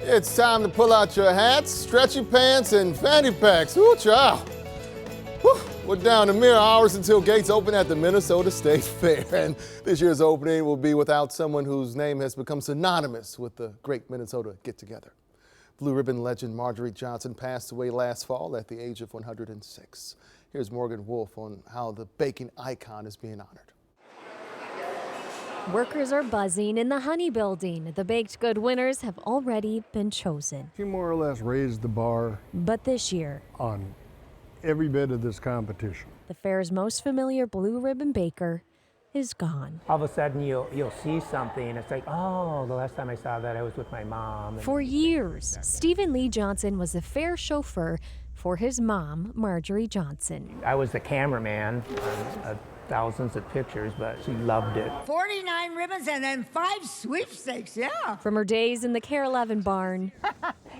It's time to pull out your hats, stretchy pants, and fanny packs. Ooh, child. Whew. We're down to mere hours until gates open at the Minnesota State Fair. And this year's opening will be without someone whose name has become synonymous with the great Minnesota get-together. Blue ribbon legend Marjorie Johnson passed away last fall at the age of 106. Here's Morgan Wolf on how the baking icon is being honored. Workers are buzzing in the Honey Building. The baked good winners have already been chosen. She more or less raised the bar But this year, on every bit of this competition. the fair's most familiar blue ribbon baker is gone. All of a sudden you'll see something and it's like, oh, the last time I saw that I was with my mom. For years, Stephen Lee Johnson was the fair chauffeur for his mom, Marjorie Johnson. I was the cameraman on thousands of pictures, but she loved it. 49 ribbons and then 5 sweepstakes, yeah. From her days in the Care 11 barn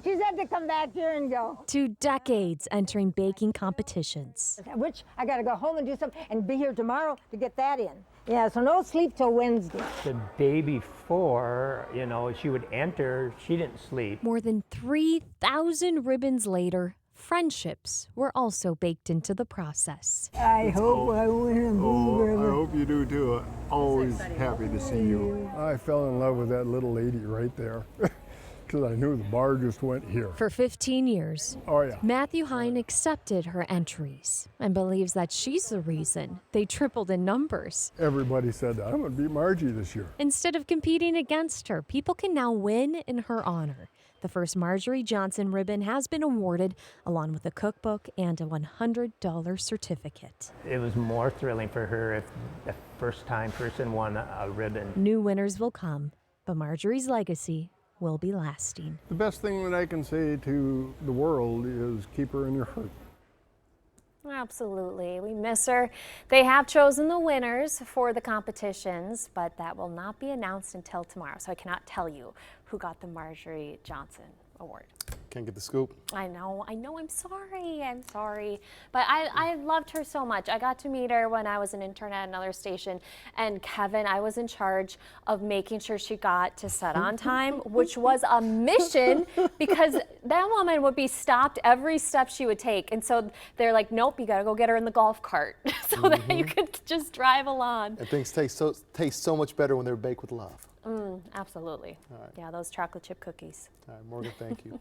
She's had to come back here and go. to decades entering baking competitions. Which I got to go home and do something and be here tomorrow to get that in. Yeah, so no sleep till Wednesday. The day before, she would enter, she didn't sleep. More than 3,000 ribbons later, friendships were also baked into the process. I hope I win a blue I ribbon. hope you do too. Always happy to see you. I fell in love with that little lady right there because I knew the bar just went here. For 15 years, Oh yeah. Matthew Hine accepted her entries and believes that she's the reason they tripled in numbers. Everybody said, I'm going to beat Margie this year. Instead of competing against her, people can now win in her honor. The first Marjorie Johnson ribbon has been awarded, along with a cookbook and a $100 certificate. It was more thrilling for her if the first-time person won a ribbon. New winners will come, but Marjorie's legacy will be lasting. The best thing that I can say to the world is keep her in your heart. Absolutely. We miss her. They have chosen the winners for the competitions, but that will not be announced until tomorrow. So I cannot tell you who got the Marjorie Johnson Award. Can't get the scoop. I know, I'm sorry. But I loved her so much. I got to meet her when I was an intern at another station, and Kevin, I was in charge of making sure she got to set on time, which was a mission because that woman would be stopped every step she would take. And so they're like, nope, you gotta go get her in the golf cart so that you could just drive along. And things taste so much better when they're baked with love. Absolutely. All right. Yeah, those chocolate chip cookies. All right, Morgan, thank you.